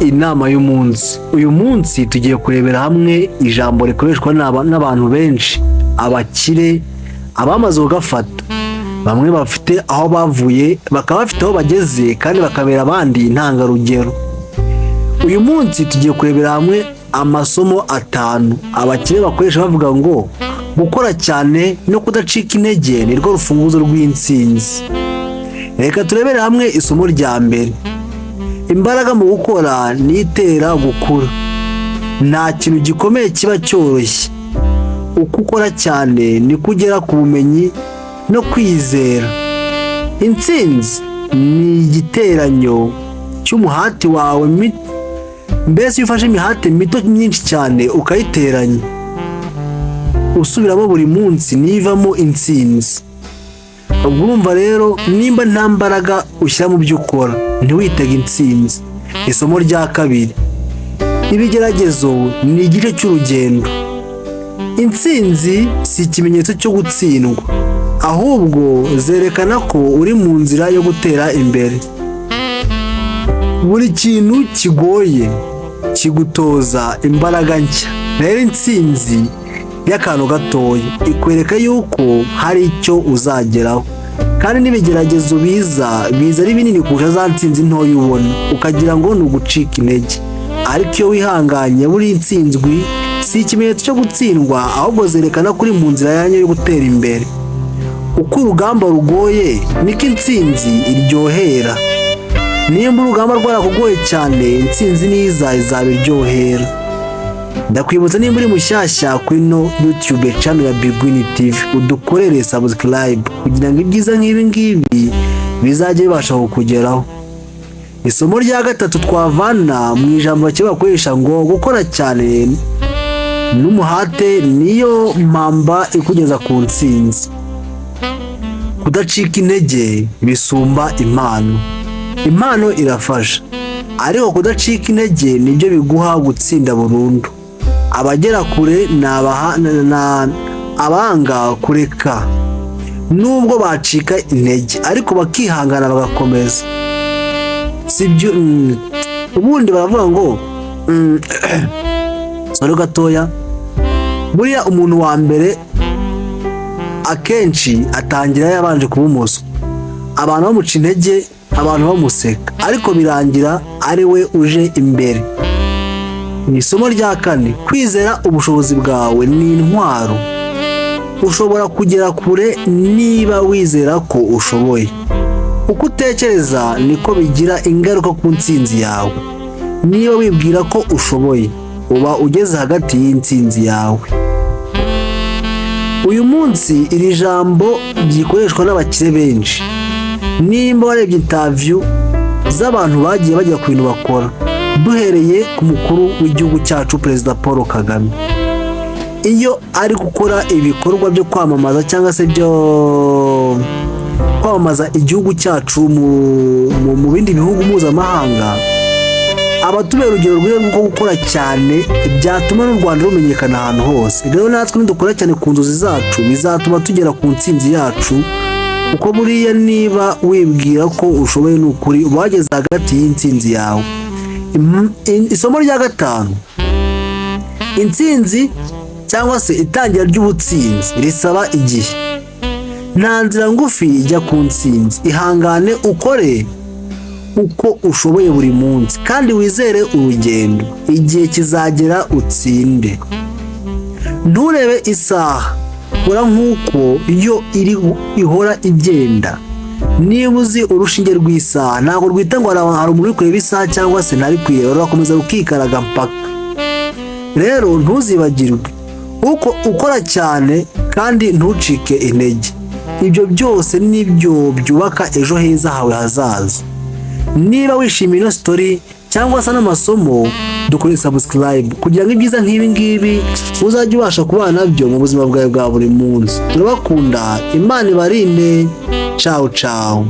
Inama y'umunsi. Uyu munsi tugiye kurebera hamwe ijambo rikoreshwa n'abantu benshi, abakire, abamaze kugafata. Bamwe bafite aho bavuye, bakaba bafite aho bageze kandi bakabera abandi intangarugero. Uyu munsi tugiye kurebera hamwe amasomo 5 abakire bakoresha bavuga ngo gukora cyane no kudacika intege nirwo rufunguzo rw'intsinzi. Reka turebere hamwe isomo rya mbere. Imbaraga mu gukora nitera gukura. Nta kintu gikomeye kiba cyoroshye. Uko ukora cyane ni kugera ku bumenyi no kwizera. Intsinzi ni igiteranyo cy'umuhati wawe mbese iyo ufashe imihati mito myinshi cyane ukayiteranya usubiramo buri munsi nivamo intsinzi. Urumva rero nimba nta mbaraga ushyira mu byo ukora ntiwitege intsinzi. Isomo rya kabiri. Ibigeragezo ni igice cy'urugendo. Intsinzi si ikimenyetso cyo gutsindwa, ahubwo zerekana ko uri mu nzira yo gutera imbere. Buri kintu kigoye kigutoza imbaraga nshya. Rero intsinzi y'akantu gatoya ikwereka yuko hari icyo uzageraho, kandi n'ibigeragezo biza ari binini kurusha za ntsinzi ntoya ubona ukagira ngo ni ugucika intege. Ariko iyo wihanganye buri intsinzwi si ikimenyetso cyo gutsindwa, ahubwo zerekana ko uri mu nzira yanyu yo gutera imbere. Uko urugamba rugoye niko intsinzi iryohera. Nimba urugamba rwarakugoye cyane, intsinzi niza izaba iryohera. Ndakwibutsa nimba uri mushyashya kuri no YouTube channel ya Bigwini TV, udukorere subscribe kugira ngo ibyiza nk'ibi ngibi bizajye bibasha kukugeraho. Isomo rya gatatu twavana mu ijambo bakoresha ngo gukora cyane n'umuhate niyo mpamba ikugeza ku ntsinzi. Kudacika intege bisumba impano. Impano irafasha, ariko kudacika intege nibyo biguha gutsinda burundu. Abagera kure abanga kureka nubwo bacika intege, ariko bakihangana bagakomeza. Sibyo ubundi baravuga ngo sore gatoya, buriya umuntu wa mbere akenshi atangira yabanje kuba umuswa, abantu bamuca intege, abantu bamuseka, ariko birangira ari we uje imbere. Ni isomo rya 4. Kwizera ubushobozi bwawe ni intwaro. Ushobora kugera kure niba wizera ko ushoboye. Uko utekereza niko bigira ingaruka ku ntsinzi yawe. Niba wibwira ko ushoboye, uba ugeze hagati y'intsinzi yawe. Uyu munsi iri jambo gikoreshwa n'abakire benshi. Nimba warebye interview z'abantu bagiye bajya ku bintu bakora, duhereye ku mukuru w'igihugu cyacu Perezida Paul Kagame, iyo ari gukora ibikorwa byo kwamamaza cyangwa se byo kwamamaza igihugu cyacu mu bindi bihugu mpuzamahanga, abatubera urugero rwiza rwo gukora cyane byatuma n'u Rwanda rumenyekana ahantu hose. Rero natwe nidukora cyane ku nzozi zacu bizatuma tugera ku ntsinzi yacu, kuko buriya niba wibwira ko ushoboye n'ukuri wageze hagati y'intsinzi yawe. Isomo rya 5. Intsinzi cyangwa se itangira ry'ubutsinzi risaba igihe. Nta nzira ngufi ijya ku ntsinzi. Ihangane ukore uko ushoboye buri munsi, kandi wizere urugendo. Igihe kizagera utsinde. Nturebe isaha, kora nk'uko iyo ihora igenda. Niba uzi urushinge rw'isaha ntabwo rwita ngo hari umuntu uri kureba isaha cyangwa se ntari kuyireba, urakomeza ukikaraga mpaka. Rero ntuzibagirwe uko ukora cyane kandi ntucike intege. Ibyo byose nibyo byubaka ejo heza hawe hazaza. Niba wishimiye ino story cyangwa se n'amasomo, dukore subscribe kugira ngo ibyiza nk'ibi ngibi uzajye ubasha kubana nabyo mu buzima bwawe bwa buri munsi. Turabakunda, Imana ibarinde. Ciao ciao.